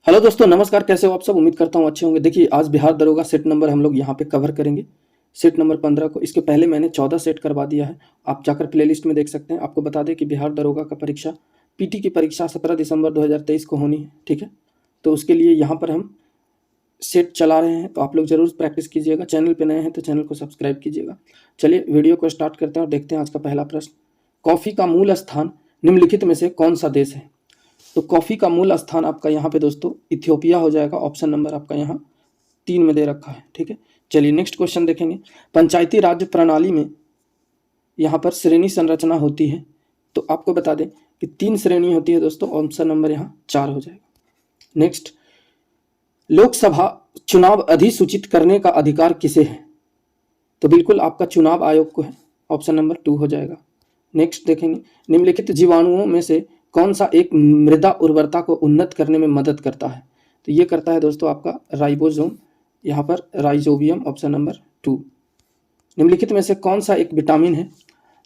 Hello दोस्तों, नमस्कार। कैसे हो आप सब? उम्मीद करता हूँ अच्छे होंगे। देखिए, आज बिहार दरोगा सेट नंबर हम लोग यहाँ पे कवर करेंगे, सेट नंबर 15 को। इसके पहले मैंने 14 सेट करवा दिया है, आप जाकर प्लेलिस्ट में देख सकते हैं। आपको बता दें कि बिहार दरोगा का परीक्षा पीटी की परीक्षा 17 दिसंबर 2023 को होनी है, ठीक है। तो उसके लिए यहाँ पर हम सेट चला रहे हैं, तो आप लोग जरूर प्रैक्टिस कीजिएगा। चैनल पे नए हैं तो चैनल को सब्सक्राइब कीजिएगा। चलिए वीडियो को स्टार्ट करते हैं और देखते हैं आज का पहला प्रश्न। कॉफ़ी का मूल स्थान निम्नलिखित में से कौन सा देश है? तो कॉफ़ी का मूल स्थान आपका यहाँ पे दोस्तों इथियोपिया हो जाएगा। ऑप्शन नंबर आपका यहाँ 3 में दे रखा है, ठीक है। चलिए नेक्स्ट क्वेश्चन देखेंगे। पंचायती राज प्रणाली में यहाँ पर श्रेणी संरचना होती है, तो आपको बता दें कि 3 श्रेणी होती है दोस्तों। ऑप्शन नंबर यहाँ 4 हो जाएगा। नेक्स्ट, लोकसभा चुनाव अधिसूचित करने का अधिकार किसे है? तो बिल्कुल आपका चुनाव आयोग को है। ऑप्शन नंबर 2 हो जाएगा। नेक्स्ट देखेंगे, निम्नलिखित जीवाणुओं में से कौन सा एक मृदा उर्वरता को उन्नत करने में मदद करता है? तो ये करता है दोस्तों आपका राइबोसोम, यहाँ पर राइजोबियम। Option number 2। निम्नलिखित में से कौन सा एक विटामिन है?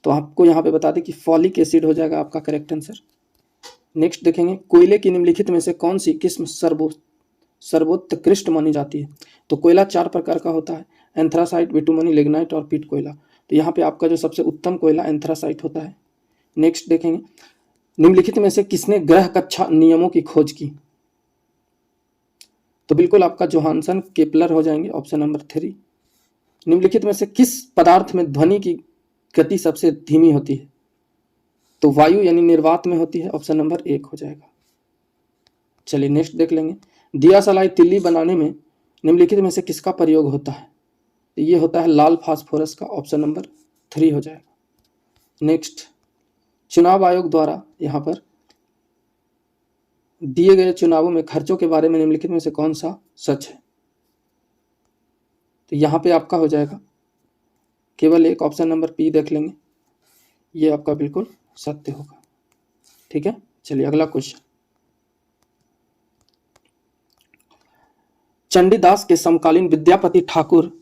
तो आपको यहाँ पे बता दें कि फॉलिक एसिड हो जाएगा आपका करेक्ट आंसर। नेक्स्ट देखेंगे, कोयले की निम्नलिखित में से कौन सी किस्म सर्वोत्कृष्ट मानी जाती है? तो कोयला 4 प्रकार का होता है, एंथ्रासाइट, बिटुमनी, लिग्नाइट और पीट कोयला। तो यहाँ पे आपका जो सबसे उत्तम कोयला एंथ्रासाइट होता है। नेक्स्ट देखेंगे, निम्नलिखित में से किसने ग्रह कक्षा नियमों की खोज की? तो बिल्कुल आपका जोहानसन केपलर हो जाएंगे। Option number 3। निम्नलिखित में से किस पदार्थ में ध्वनि की गति सबसे धीमी होती है? तो वायु यानी निर्वात में होती है। ऑप्शन नंबर 1 हो जाएगा। चलिए नेक्स्ट देख लेंगे, दिया सलाई तिल्ली बनाने में निम्नलिखित में से किसका प्रयोग होता है? तो ये होता है लाल फास्फोरस का। ऑप्शन नंबर 3 हो जाएगा। नेक्स्ट, चुनाव आयोग द्वारा यहाँ पर दिए गए चुनावों में खर्चों के बारे में निम्नलिखित में से कौन सा सच है? तो यहाँ पे आपका हो जाएगा केवल एक। ऑप्शन नंबर पी देख लेंगे, ये आपका बिल्कुल सत्य होगा, ठीक है। चलिए अगला क्वेश्चन, चंडीदास के समकालीन विद्यापति ठाकुर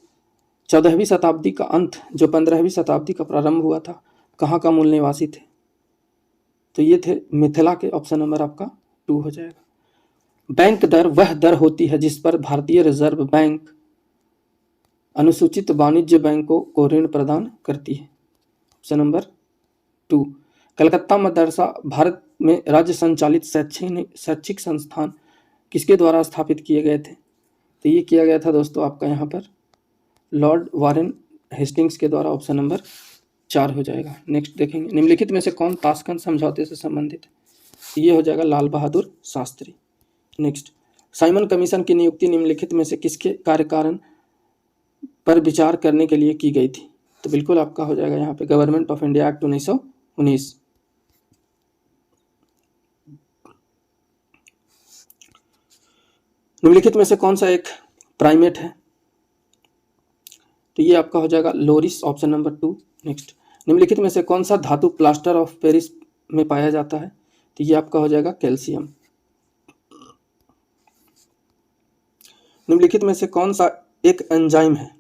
14वीं शताब्दी का अंत जो 15वीं शताब्दी का प्रारंभ हुआ था, कहाँ का मूल निवासी थे? तो ये थे मिथिला के। ऑप्शन नंबर आपका 2 हो जाएगा। बैंक दर वह दर होती है जिस पर भारतीय रिजर्व बैंक अनुसूचित वाणिज्य बैंकों को ऋण प्रदान करती है। Option number 2। कलकत्ता मदरसा भारत में राज्य संचालित शैक्षिक संस्थान किसके द्वारा स्थापित किए गए थे? तो ये किया गया था दोस्तों आपका यहाँ पर लॉर्ड वारेन हेस्टिंग्स के द्वारा। ऑप्शन नंबर 4 हो जाएगा। नेक्स्ट देखेंगे, निम्नलिखित में से कौन ताशकंद समझौते से संबंधित है? ये हो जाएगा Lal Bahadur Shastri. Next, Simon commission की नियुक्ति निम्नलिखित में से किसके कार्यकारण पर विचार करने के लिए की गई थी? तो बिल्कुल आपका हो जाएगा यहाँ पे गवर्नमेंट ऑफ इंडिया एक्ट 1919। निम्नलिखित में से कौन सा एक प्राइमेट है? तो ये आपका हो जाएगा लोरिस। Option number 2। नेक्स्ट, निम्नलिखित में से कौन सा धातु प्लास्टर ऑफ पेरिस में पाया जाता है? तो ये आपका हो जाएगा कैल्शियम। निम्नलिखित में से कौन सा एक एंजाइम है?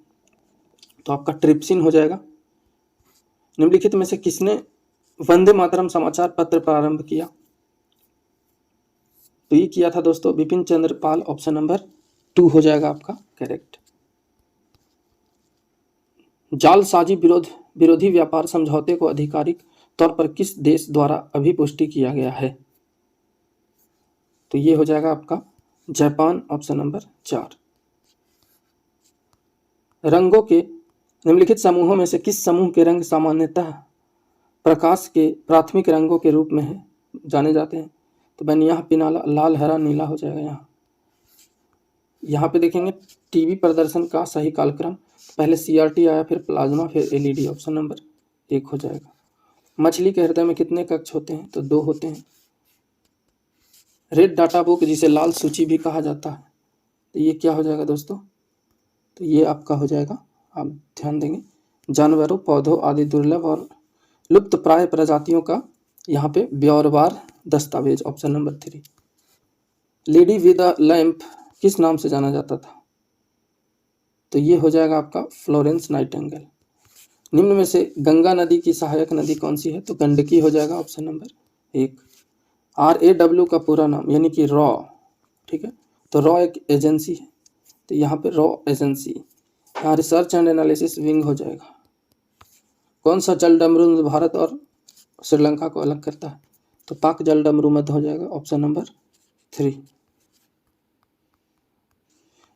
तो आपका ट्रिप्सिन हो जाएगा। निम्नलिखित में से किसने वंदे मातरम समाचार पत्र प्रारंभ किया? तो ये किया था दोस्तों बिपिन चंद्र पाल। ऑप्शन नंबर 2 हो जाएगा आपका करेक्ट। जालसाजी विरोधी व्यापार समझौते को आधिकारिक तौर पर किस देश द्वारा अभिपुष्टि किया गया है? तो ये हो जाएगा आपका जापान। Option number 4। रंगों के निम्नलिखित समूहों में से किस समूह के रंग सामान्यतः प्रकाश के प्राथमिक रंगों के रूप में जाने जाते हैं? तो बहन यहाँ पिनाला लाल हरा नीला हो जाएगा। यहाँ पे देखेंगे टीवी प्रदर्शन का सही कालक्रम, पहले सीआरटी आया, फिर प्लाज्मा, फिर एलईडी। ऑप्शन नंबर 1 हो जाएगा। मछली के हृदय में कितने कक्ष होते हैं? तो 2 होते हैं। रेड डाटा बुक जिसे लाल सूची भी कहा जाता है, तो ये क्या हो जाएगा दोस्तों? तो ये आपका हो जाएगा, आप ध्यान देंगे, जानवरों, पौधों आदि दुर्लभ और लुप्त प्राय प्रजातियों का यहाँ पे ब्यौरवार दस्तावेज। Option number 3। Lady with a lamp किस नाम से जाना जाता था? तो ये हो जाएगा आपका फ्लोरेंस नाइटिंगेल। निम्न में से गंगा नदी की सहायक नदी कौन सी है? तो गंडकी हो जाएगा। Option number 1। RAW का पूरा नाम यानी कि रॉ, ठीक है, तो रॉ एक एजेंसी है, तो यहाँ पे रॉ एजेंसी, यहाँ रिसर्च एंड एनालिसिस विंग हो जाएगा। कौन सा जल डमरू भारत और श्रीलंका को अलग करता है? तो पाक जल डमरू मध्य हो जाएगा, ऑप्शन नंबर 3।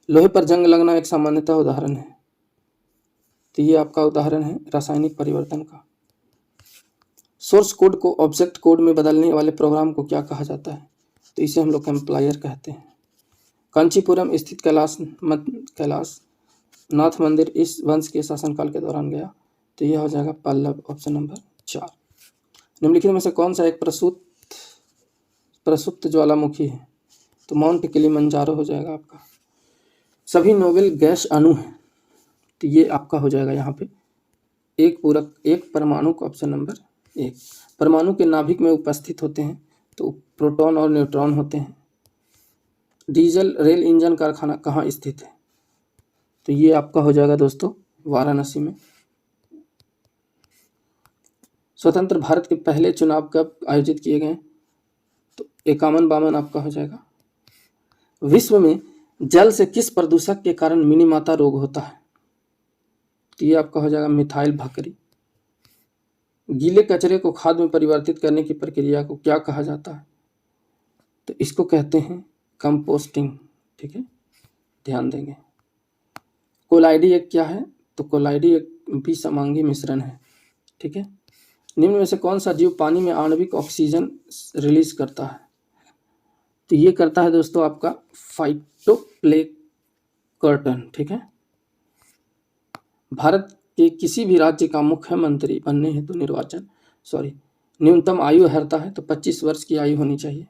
लोहे पर जंग लगना एक सामान्यतः उदाहरण है, तो ये आपका उदाहरण है रासायनिक परिवर्तन का। सोर्स कोड को ऑब्जेक्ट कोड में बदलने वाले प्रोग्राम को क्या कहा जाता है? तो इसे हम लोग कंप्लायर कहते हैं। कांचीपुरम स्थित कैलाश नाथ मंदिर इस वंश के शासनकाल के दौरान गया, तो यह हो जाएगा पल्लव, ऑप्शन नंबर 4। निम्नलिखित में से कौन सा एक प्रसुप्त ज्वालामुखी है? तो माउंट किलिमंजारो हो जाएगा आपका। सभी नोबेल गैस अणु हैं, तो ये आपका हो जाएगा यहाँ पे एक पूरक एक परमाणु का, ऑप्शन नंबर 1। परमाणु के नाभिक में उपस्थित होते हैं, तो प्रोटॉन और न्यूट्रॉन होते हैं। डीजल रेल इंजन कारखाना कहाँ स्थित है? तो ये आपका हो जाएगा दोस्तों वाराणसी में। स्वतंत्र भारत के पहले चुनाव कब आयोजित किए गए? तो 51-52 आपका हो जाएगा। विश्व में जल से किस प्रदूषक के कारण मिनीमाता रोग होता है? तो ये आपका हो जाएगा मिथाइल भकरी। गीले कचरे को खाद में परिवर्तित करने की प्रक्रिया को क्या कहा जाता है? तो इसको कहते हैं कंपोस्टिंग, ठीक है, ध्यान देंगे। कोलाइडी एक क्या है? तो कोलाइडी एक विषमांगी मिश्रण है, ठीक है। निम्न में से कौन सा जीव पानी में आणविक ऑक्सीजन रिलीज करता है? तो ये करता है दोस्तों आपका फाइटोप्लैंक्टन, ठीक है। भारत के किसी भी राज्य का मुख्यमंत्री बनने हेतु न्यूनतम आयु रहता है, तो 25 वर्ष की आयु होनी चाहिए,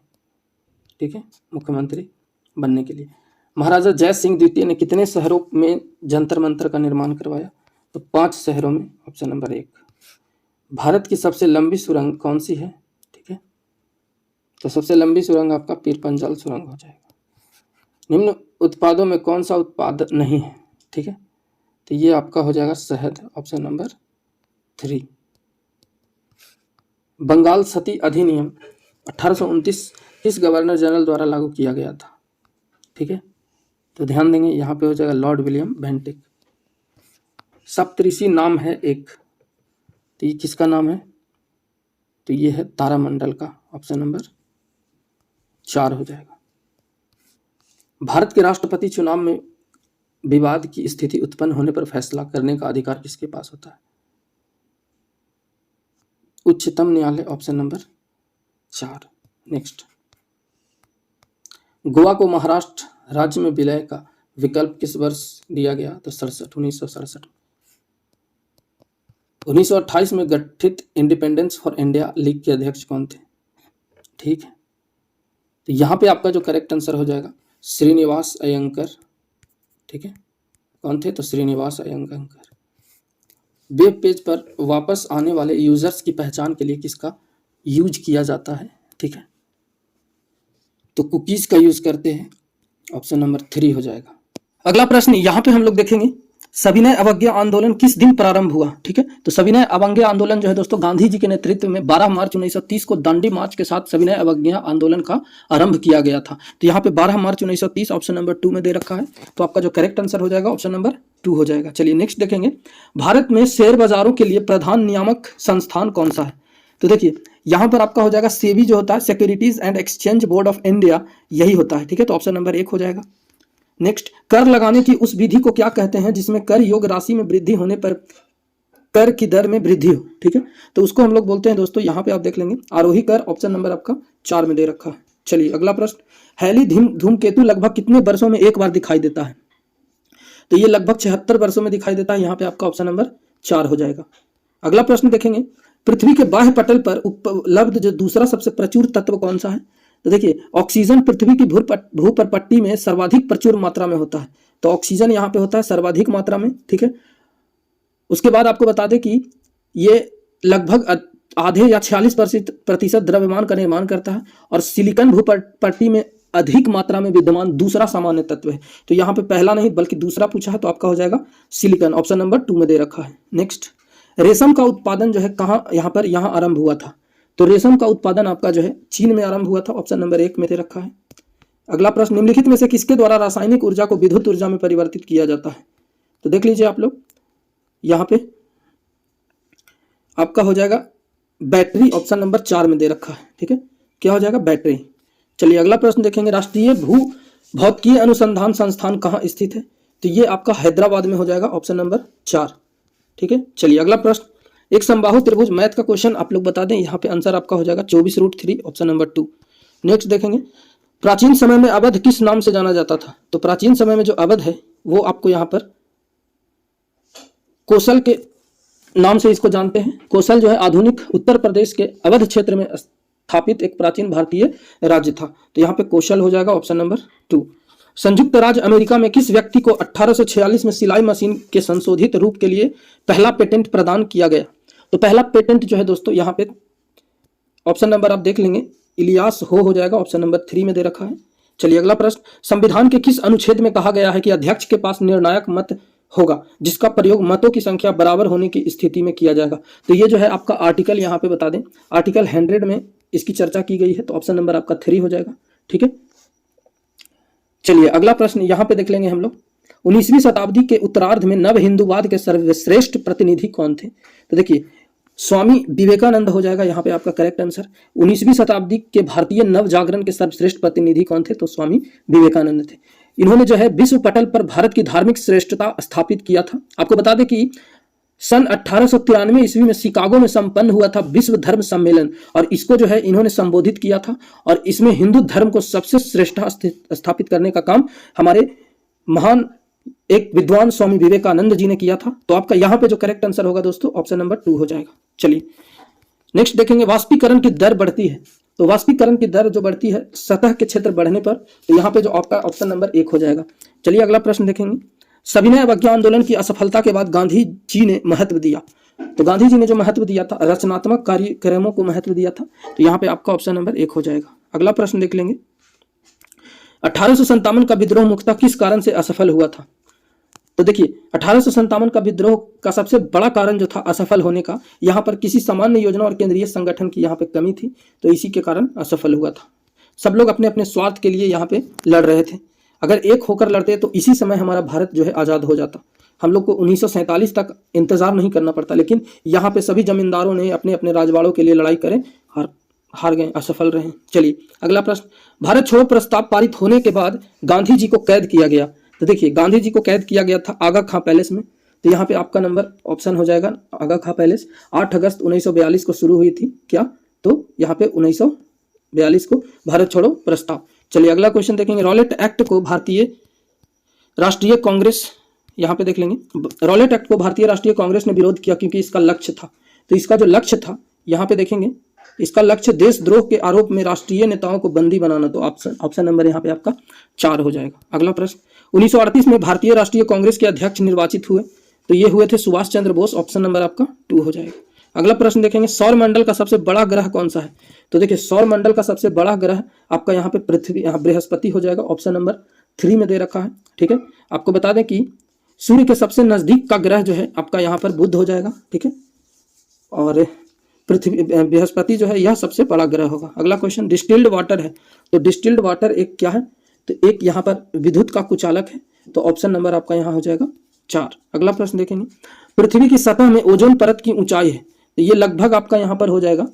ठीक है, मुख्यमंत्री बनने के लिए। महाराजा जय सिंह द्वितीय ने कितने शहरों में जंतर मंतर का निर्माण करवाया? तो 5 शहरों में, ऑप्शन नंबर 1। भारत की सबसे लंबी सुरंग कौन सी है? ठीक है, तो सबसे लंबी सुरंग आपका पीरपंजल सुरंग हो जाएगा। निम्न उत्पादों में कौन सा उत्पाद नहीं है? ठीक है, तो ये आपका हो जाएगा शहद, ऑप्शन नंबर 3। बंगाल सती अधिनियम 1829 किस गवर्नर जनरल द्वारा लागू किया गया था? ठीक है, तो ध्यान देंगे यहाँ पे हो जाएगा लॉर्ड विलियम बेंटिक। सप्तऋषि नाम है एक, तो ये किसका नाम है? तो ये है तारामंडल का, ऑप्शन नंबर 4 हो जाएगा। भारत के राष्ट्रपति चुनाव में विवाद की स्थिति उत्पन्न होने पर फैसला करने का अधिकार किसके पास होता है? उच्चतम न्यायालय, ऑप्शन नंबर 4। नेक्स्ट, गोवा को महाराष्ट्र राज्य में विलय का विकल्प किस वर्ष दिया गया? तो 1967। 1928 में गठित इंडिपेंडेंस फॉर इंडिया लीग के अध्यक्ष कौन थे? ठीक है, तो यहाँ पे आपका जो करेक्ट आंसर हो जाएगा श्रीनिवास अयंकर, ठीक है, कौन थे? तो श्रीनिवास अयंकर। वेब पेज पर वापस आने वाले यूजर्स की पहचान के लिए किसका यूज किया जाता है? ठीक है, तो कुकीज का यूज करते हैं, ऑप्शन नंबर 3 हो जाएगा। अगला प्रश्न यहाँ पे हम लोग देखेंगे सविनय अवज्ञा आंदोलन किस दिन प्रारंभ हुआ? ठीक है, तो सविनय अवज्ञा आंदोलन जो है दोस्तों गांधी जी के नेतृत्व में 12 मार्च 1930 को दांडी मार्च के साथ सविनय अवज्ञा आंदोलन का आरंभ किया गया था। तो यहाँ पे 12 मार्च 1930 ऑप्शन नंबर 2 में दे रखा है, तो आपका जो करेक्ट आंसर हो जाएगा ऑप्शन नंबर 2 हो जाएगा। चलिए नेक्स्ट देखेंगे, भारत में शेयर बाजारों के लिए प्रधान नियामक संस्थान कौन सा है? तो देखिए यहाँ पर आपका हो जाएगा सेबी जो होता है, securities and exchange board of India, यही होता है, ठीक है, तो ऑप्शन नंबर 1 हो जाएगा। नेक्स्ट, कर लगाने की उस विधि को क्या कहते हैं जिसमें कर योग्य राशि में वृद्धि होने पर कर की दर में वृद्धि हो? ठीक है, तो उसको हम लोग बोलते हैं दोस्तों, यहाँ पे आप देख लेंगे आरोही कर, ऑप्शन नंबर आपका 4 में दे रखा है। चलिए अगला प्रश्न, हैली धूमकेतु लगभग कितने वर्षों में एक बार दिखाई देता है? तो ये लगभग 76 वर्षों में दिखाई देता है, यहाँ पे आपका ऑप्शन नंबर 4 हो जाएगा। अगला प्रश्न देखेंगे, पृथ्वी के बाह्य पटल पर उपलब्ध जो दूसरा सबसे प्रचुर तत्व कौन सा है? तो देखिए ऑक्सीजन पृथ्वी की भूपटपट्टी में सर्वाधिक प्रचुर मात्रा में होता है, तो ऑक्सीजन यहाँ पे होता है सर्वाधिक मात्रा में, ठीक है। उसके बाद आपको बता दें कि ये लगभग आधे या 46% द्रव्यमान का निर्माण करता है, और सिलिकॉन भूपटपट्टी में अधिक मात्रा में विद्यमान दूसरा सामान्य तत्व है। तो यहाँ पे पहला नहीं बल्कि दूसरा पूछा है, तो आपका हो जाएगा सिलिकॉन, ऑप्शन नंबर 2 में दे रखा है। नेक्स्ट, रेशम का उत्पादन जो है कहाँ यहाँ आरंभ हुआ था? तो रेशम का उत्पादन आपका जो है चीन में आरंभ हुआ था, ऑप्शन नंबर 1 में दे रखा है। अगला प्रश्न, निम्नलिखित में से किसके द्वारा रासायनिक ऊर्जा को विद्युत ऊर्जा में परिवर्तित किया जाता है? तो देख लीजिए आप लोग, यहाँ पे आपका हो जाएगा बैटरी, ऑप्शन नंबर 4 में दे रखा है। ठीक है, क्या हो जाएगा? बैटरी। चलिए अगला प्रश्न देखेंगे, राष्ट्रीय भू भौतिकीय अनुसंधान संस्थान कहाँ स्थित है? तो ये आपका हैदराबाद में हो जाएगा, ऑप्शन नंबर 4। ठीक है, चलिए अगला प्रश्न, एक समबाहु त्रिभुज, मैथ का क्वेश्चन आप लोग बता दें, यहाँ पे आंसर आपका हो जाएगा 24√3, ऑप्शन नंबर 2। नेक्स्ट देखेंगे, प्राचीन समय में अवध किस नाम से जाना जाता था? तो प्राचीन समय में जो अवध है वो आपको यहाँ पर कोसल के नाम से इसको जानते हैं। कोसल जो है आधुनिक उत्तर प्रदेश के अवध क्षेत्र में स्थापित एक प्राचीन भारतीय राज्य था, तो यहाँ पे कौशल हो जाएगा, ऑप्शन नंबर 2। संयुक्त राज्य अमेरिका में किस व्यक्ति को 1846 में सिलाई मशीन के संशोधित रूप के लिए पहला पेटेंट प्रदान किया गया? तो पहला पेटेंट जो है दोस्तों यहाँ पे ऑप्शन नंबर आप देख लेंगे, इलियास हो जाएगा, ऑप्शन नंबर 3 में दे रखा है। चलिए अगला प्रश्न, संविधान के किस अनुच्छेद में कहा गया है कि अध्यक्ष के पास निर्णायक मत होगा जिसका प्रयोग मतों की संख्या बराबर होने की स्थिति में किया जाएगा? तो ये जो है आपका आर्टिकल यहाँ पे बता दें, आर्टिकल 100 में इसकी चर्चा की गई है, तो ऑप्शन नंबर आपका 3 हो जाएगा। ठीक है, चलिए अगला प्रश्न यहाँ पे देख लेंगे हम लोग, 19वीं शताब्दी के उत्तरार्ध में नव हिंदूवाद के सर्वश्रेष्ठ प्रतिनिधि कौन थे? तो देखिए स्वामी विवेकानंद हो जाएगा यहाँ पे आपका करेक्ट आंसर। 19वीं शताब्दी के भारतीय नव जागरण के सर्वश्रेष्ठ प्रतिनिधि कौन थे? तो स्वामी विवेकानंद थे। इन्होंने जो है विश्व पटल पर भारत की धार्मिक श्रेष्ठता स्थापित किया था। आपको बता दें कि सन 1893 ईस्वी में शिकागो में संपन्न हुआ था विश्व धर्म सम्मेलन, और इसको जो है इन्होंने संबोधित किया था, और इसमें हिंदू धर्म को सबसे श्रेष्ठ स्थापित करने का काम हमारे महान एक विद्वान स्वामी विवेकानंद जी ने किया था। तो आपका यहाँ पे जो करेक्ट आंसर होगा दोस्तों, ऑप्शन नंबर 2 हो जाएगा। चलिए नेक्स्ट देखेंगे, वाष्पीकरण की दर बढ़ती है। तो वाष्पीकरण की दर जो बढ़ती है सतह के क्षेत्र बढ़ने पर, तो यहाँ पे जो आपका ऑप्शन नंबर 1 हो जाएगा। चलिए अगला प्रश्न देखेंगे, सविनय अवज्ञा आंदोलन की असफलता के बाद गांधी जी ने महत्व दिया। तो गांधी जी ने जो महत्व दिया था, रचनात्मक कार्यक्रमों को महत्व दिया था, तो यहाँ पे आपका ऑप्शन नंबर 1 हो जाएगा। अगला प्रश्न देख लेंगे, 1857 का विद्रोह मुख्यतः किस कारण से असफल हुआ था? तो देखिए 1857 का विद्रोह का सबसे बड़ा कारण जो था असफल होने का, यहाँ पर किसी सामान्य योजना और केंद्रीय संगठन की यहाँ पे कमी थी, तो इसी के कारण असफल हुआ था। सब लोग अपने अपने स्वार्थ के लिए यहाँ पे लड़ रहे थे। अगर एक होकर लड़ते तो इसी समय हमारा भारत जो है आज़ाद हो जाता। हम लोग को 1947 तक इंतजार नहीं करना पड़ता, लेकिन यहाँ पे सभी जमींदारों ने अपने अपने राजवाड़ों के लिए लड़ाई करें, हार गए, असफल रहे। चलिए अगला प्रश्न, भारत छोड़ो प्रस्ताव पारित होने के बाद गांधी जी को कैद किया गया। तो देखिए गांधी जी को कैद किया गया था आगा खां पैलेस में, तो यहाँ पे आपका नंबर ऑप्शन हो जाएगा आगा खां पैलेस। 8 अगस्त 1942 को शुरू हुई थी क्या? तो यहाँ पे 1942 को भारत छोड़ो प्रस्ताव। चलिए अगला क्वेश्चन देखेंगे, रॉलेट एक्ट को भारतीय राष्ट्रीय कांग्रेस, यहाँ पे देख लेंगे, रॉलेट एक्ट को भारतीय राष्ट्रीय कांग्रेस ने विरोध किया क्योंकि इसका लक्ष्य था। तो इसका जो लक्ष्य था यहाँ पे देखेंगे, इसका लक्ष्य देशद्रोह के आरोप में राष्ट्रीय नेताओं को बंदी बनाना। तो ऑप्शन नंबर यहाँ पे आपका 4 हो जाएगा। अगला प्रश्न, 1938 में भारतीय राष्ट्रीय कांग्रेस के अध्यक्ष निर्वाचित हुए, तो ये हुए थे सुभाष चंद्र बोस। ऑप्शन नंबर आपका 2 हो जाएगा। अगला प्रश्न देखेंगे, सौर मंडल का सबसे बड़ा ग्रह कौन सा है? तो देखिए सौर मंडल का सबसे बड़ा ग्रह आपका यहाँ पे पृथ्वी, यहाँ बृहस्पति हो जाएगा, ऑप्शन नंबर 3 में दे रखा है। ठीक है, आपको बता दें कि सूर्य के सबसे नजदीक का ग्रह जो है आपका यहाँ पर बुध हो जाएगा। ठीक है, और पृथ्वी बृहस्पति जो है यह सबसे बड़ा ग्रह होगा। अगला क्वेश्चन, डिस्टिल्ड वाटर है, तो डिस्टिल्ड वाटर एक क्या है? तो एक यहाँ पर विद्युत का कुचालक है, तो ऑप्शन नंबर आपका यहाँ हो जाएगा 4। अगला प्रश्न देखेंगे, पृथ्वी की सतह में ओजोन परत की ऊंचाई है, तो ये लगभग आपका यहाँ पर हो जाएगा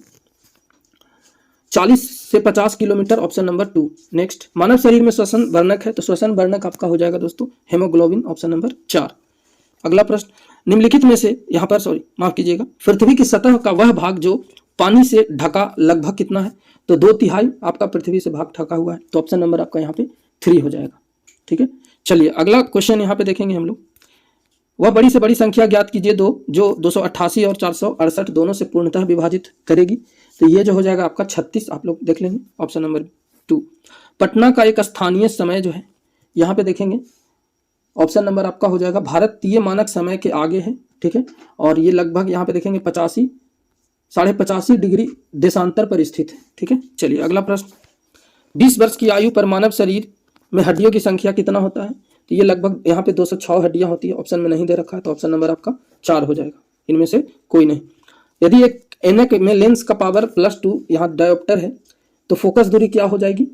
40 से 50 किलोमीटर, ऑप्शन नंबर 2। नेक्स्ट, मानव शरीर में श्वसन वर्णक है, तो श्वसन वर्णक आपका हो जाएगा दोस्तों हेमोग्लोबिन, ऑप्शन नंबर 4। अगला प्रश्न, निम्नलिखित में से यहाँ पर माफ कीजिएगा, पृथ्वी की सतह का वह भाग जो पानी से ढका लगभग कितना है? तो 2/3 आपका पृथ्वी से भाग ढका हुआ है, तो ऑप्शन नंबर आपका यहाँ पे 3 हो जाएगा। ठीक है, चलिए अगला क्वेश्चन यहाँ पे देखेंगे हम लोग, वह बड़ी से बड़ी संख्या ज्ञात कीजिए जो 288 और 468 दोनों से पूर्णतः विभाजित करेगी। तो ये जो हो जाएगा आपका 36, आप लोग देख लेंगे, ऑप्शन नंबर 2। पटना का एक स्थानीय समय जो है यहाँ पे देखेंगे, ऑप्शन नंबर आपका हो जाएगा भारतीय मानक समय के आगे है। ठीक है, और ये लगभग यहाँ पे देखेंगे 85-85.5 डिग्री देशांतर पर स्थित है। ठीक है, चलिए अगला प्रश्न, 20 वर्ष की आयु पर मानव शरीर में हड्डियों की संख्या कितना होता है? तो ये लगभग यहाँ पे 206 हड्डियां होती है, ऑप्शन में नहीं दे रखा है, तो ऑप्शन नंबर आपका 4 हो जाएगा, इनमें से कोई नहीं। यदि एक एनक में लेंस का पावर +2 यहाँ डायोप्टर है, तो फोकस दूरी क्या हो जाएगी?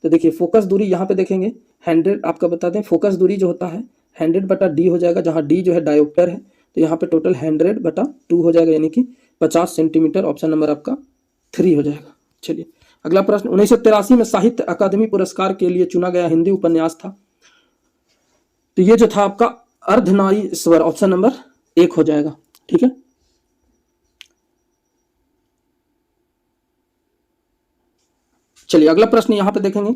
तो देखिए फोकस दूरी यहाँ पे देखेंगे 100, आपका बता दें फोकस दूरी जो होता है 100/d हो जाएगा, जहाँ d जो है डायोप्टर है, तो यहाँ पे टोटल 100/2 हो जाएगा, यानी कि 50 सेंटीमीटर। ऑप्शन नंबर आपका 3 हो जाएगा। चलिए अगला प्रश्न, 1983 में साहित्य अकादमी पुरस्कार के लिए चुना गया हिंदी उपन्यास था, तो ये जो था आपका अर्धनारीश्वर, ऑप्शन नंबर 1 हो जाएगा। ठीक है, चलिए अगला प्रश्न यहाँ पे देखेंगे,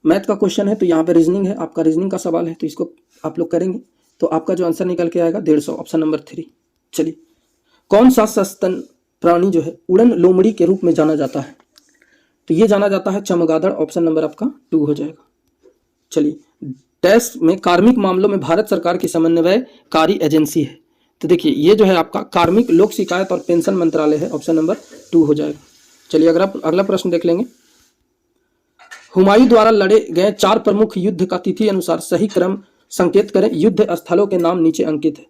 मैथ का क्वेश्चन है, तो यहाँ पे रीजनिंग है, आपका रीजनिंग का सवाल है, तो इसको आप लोग करेंगे तो आपका जो आंसर निकल के आएगा 150, ऑप्शन नंबर 3। चलिए, कौन सा सस्तन प्राणी जो है उड़न लोमड़ी के रूप में जाना जाता है, तो ये जाना जाता है चमगादड़, ऑप्शन नंबर आपका 2 हो जाएगा। चलिए, डैश में कार्मिक मामलों में भारत सरकार की समन्वयकारी एजेंसी है, तो देखिए ये जो है आपका कार्मिक लोक शिकायत और पेंशन मंत्रालय है, ऑप्शन नंबर 2 हो जाएगा। चलिए अगला प्रश्न देख लेंगे, हुमायूं द्वारा लड़े गए 4 प्रमुख युद्ध का तिथि अनुसार सही क्रम संकेत करें, युद्ध स्थलों के नाम नीचे अंकित है।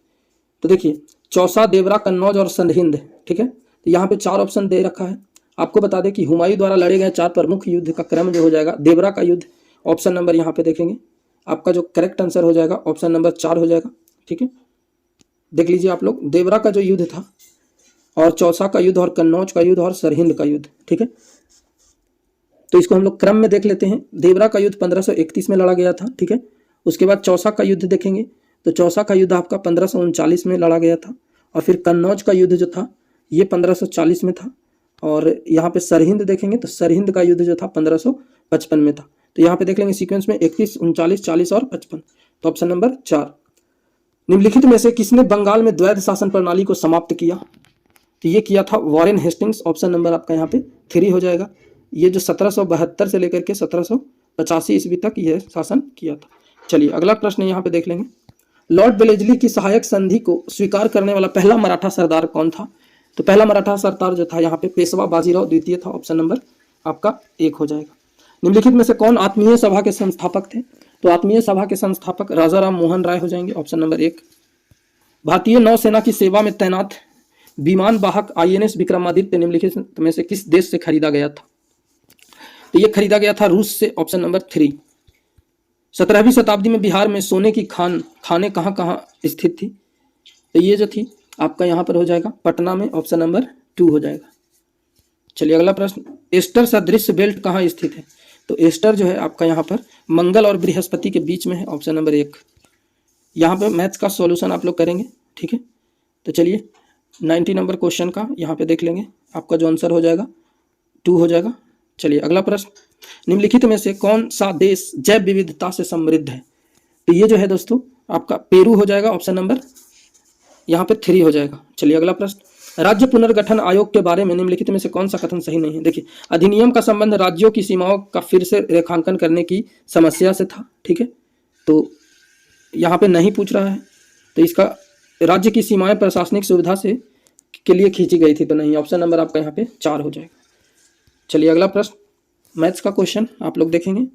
तो देखिए चौसा, देवरा, कन्नौज और सरहिंद। ठीक है, तो यहाँ पे 4 ऑप्शन दे रखा है। आपको बता दें कि हुमायूं द्वारा लड़े गए 4 प्रमुख युद्ध का क्रम जो हो जाएगा, देवरा का युद्ध, ऑप्शन नंबर यहाँ पे देखेंगे, आपका जो करेक्ट आंसर हो जाएगा ऑप्शन नंबर 4 हो जाएगा। ठीक है, देख लीजिए आप लोग, देवरा का जो युद्ध था और चौसा का युद्ध और कन्नौज का युद्ध और सरहिंद का युद्ध। ठीक है, तो इसको हम लोग क्रम में देख लेते हैं। देवरा का युद्ध 1531 में लड़ा गया था। ठीक है, उसके बाद चौसा का युद्ध देखेंगे, तो चौसा का युद्ध आपका 1539 में लड़ा गया था, और फिर कन्नौज का युद्ध जो था ये 1540 में था, और यहाँ पे सरहिंद देखेंगे तो सरहिंद का युद्ध जो था 1555 में था। तो यहाँ पे देख लेंगे सीक्वेंस में 31, 39, 40 और 55, तो ऑप्शन नंबर 4। निम्नलिखित में से किसने बंगाल में द्वैध शासन प्रणाली को समाप्त किया, तो ये किया था वॉरेन हेस्टिंग्स, ऑप्शन नंबर आपका यहाँ पे 3 हो जाएगा। ये जो 1772 से लेकर के 1785 ईस्वी तक यह शासन किया था। चलिए अगला प्रश्न यहाँ पे देख लेंगे, लॉर्ड वेलेस्ली की सहायक संधि को स्वीकार करने वाला पहला मराठा सरदार कौन था, तो पहला मराठा सरदार जो था यहाँ पे पेशवा बाजीराव द्वितीय था, ऑप्शन नंबर आपका 1 हो जाएगा। निम्नलिखित में से कौन आत्मीय सभा के संस्थापक थे, तो आत्मीय सभा के संस्थापक राजा राम मोहन राय हो जाएंगे, ऑप्शन नंबर 1। भारतीय नौसेना की सेवा में तैनात विमान वाहक INS विक्रमादित्य निम्नलिखित में से किस देश से खरीदा गया था, तो ये खरीदा गया था रूस से, ऑप्शन नंबर 3। 17वीं शताब्दी में बिहार में सोने की खाने कहाँ कहाँ स्थित थी, तो ये जो थी आपका यहाँ पर हो जाएगा पटना में, ऑप्शन नंबर 2 हो जाएगा। चलिए अगला प्रश्न, एस्टर सदृश बेल्ट कहाँ स्थित है, तो एस्टर जो है आपका यहाँ पर मंगल और बृहस्पति के बीच में है, ऑप्शन नंबर 1। यहाँ पे मैथ्स का सॉल्यूशन आप लोग करेंगे। ठीक है, तो चलिए 90 नंबर क्वेश्चन का यहाँ पे देख लेंगे, आपका जो आंसर हो जाएगा 2 हो जाएगा। चलिए अगला प्रश्न, निम्नलिखित में से कौन सा देश जैव विविधता से समृद्ध है, तो ये जो है दोस्तों आपका पेरू हो जाएगा, ऑप्शन नंबर यहाँ पे 3 हो जाएगा। चलिए अगला प्रश्न, राज्य पुनर्गठन आयोग के बारे में निम्नलिखित में से कौन सा कथन सही नहीं है। देखिए अधिनियम का संबंध राज्यों की सीमाओं का फिर से रेखांकन करने की समस्या से था। ठीक है, तो यहाँ पे नहीं पूछ रहा है, तो इसका राज्य की सीमाएं प्रशासनिक सुविधा से के लिए खींची गई थी, तो नहीं, ऑप्शन नंबर आपका यहाँ पे 4 हो जाएगा। चलिए अगला प्रश्न, मैथ्स का क्वेश्चन आप लोग देखेंगे,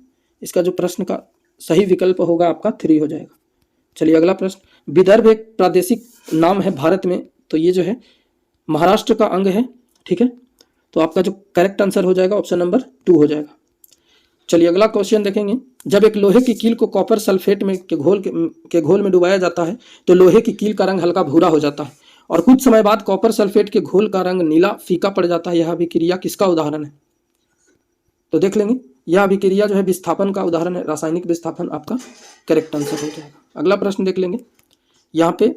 इसका जो प्रश्न का सही विकल्प होगा आपका 3 हो जाएगा। चलिए अगला प्रश्न, विदर्भ एक प्रादेशिक नाम है भारत में, तो ये जो है महाराष्ट्र का अंग है। ठीक है, तो आपका जो करेक्ट आंसर हो जाएगा ऑप्शन नंबर 2 हो जाएगा। चलिए अगला क्वेश्चन देखेंगे, जब एक लोहे की कील को कॉपर सल्फेट में के घोल में डुबाया जाता है तो लोहे की कील का रंग हल्का भूरा हो जाता है, और कुछ समय बाद कॉपर सल्फेट के घोल का रंग नीला फीका पड़ जाता है। यह अभिक्रिया किसका उदाहरण है, तो देख लेंगे, यह अभिक्रिया जो है विस्थापन का उदाहरण है, रासायनिक विस्थापन आपका करेक्ट आंसर हो जाएगा। अगला प्रश्न देख लेंगे, यहाँ पे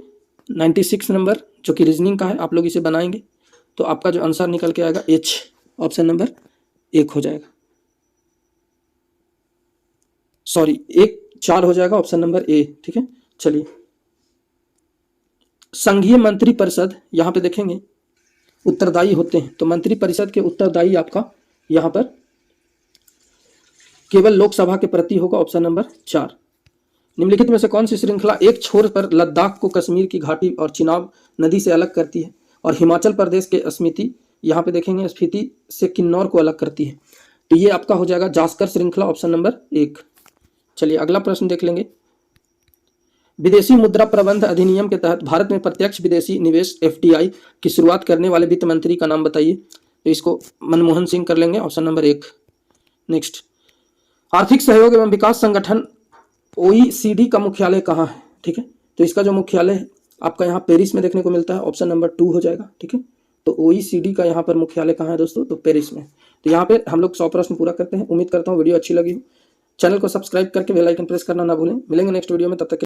96 नंबर जो कि रीजनिंग का है, आप लोग इसे बनाएंगे तो आपका जो आंसर निकल के आएगा H, ऑप्शन नंबर 1 हो जाएगा, सॉरी 4 हो जाएगा, ऑप्शन नंबर A। ठीक है, चलिए संघीय मंत्री परिषद यहाँ पे देखेंगे उत्तरदायी होते हैं, तो मंत्री परिषद के उत्तरदायी आपका यहाँ पर केवल लोकसभा के प्रति होगा, ऑप्शन नंबर 4। निम्नलिखित में से कौन सी श्रृंखला एक छोर पर लद्दाख को कश्मीर की घाटी और चिनाब नदी से अलग करती है, और हिमाचल प्रदेश के स्पीति यहाँ पे देखेंगे स्पीति से किन्नौर को अलग करती है, तो ये आपका हो जाएगा जास्कर श्रृंखला, ऑप्शन नंबर 1। चलिए अगला प्रश्न देख लेंगे, विदेशी मुद्रा प्रबंध अधिनियम के तहत भारत में प्रत्यक्ष विदेशी निवेश FDI की शुरुआत करने वाले वित्त मंत्री का नाम बताइए, तो इसको मनमोहन सिंह कर लेंगे, ऑप्शन नंबर 1। नेक्स्ट, आर्थिक सहयोग एवं विकास संगठन OECD का मुख्यालय कहाँ है? ठीक है, तो इसका जो मुख्यालय है आपका यहाँ पेरिस में देखने को मिलता है, ऑप्शन नंबर 2 हो जाएगा। ठीक है, तो OECD का यहाँ पर मुख्यालय कहाँ है दोस्तों? तो पेरिस में। तो यहाँ पे हम लोग 100 प्रश्न पूरा करते हैं। उम्मीद करता हूँ वीडियो अच्छी लगी हो। चैनल को सब्सक्राइब करके बेल आइकन प्रेस करना ना भूलें। मिलेंगे नेक्स्ट वीडियो में, तब तक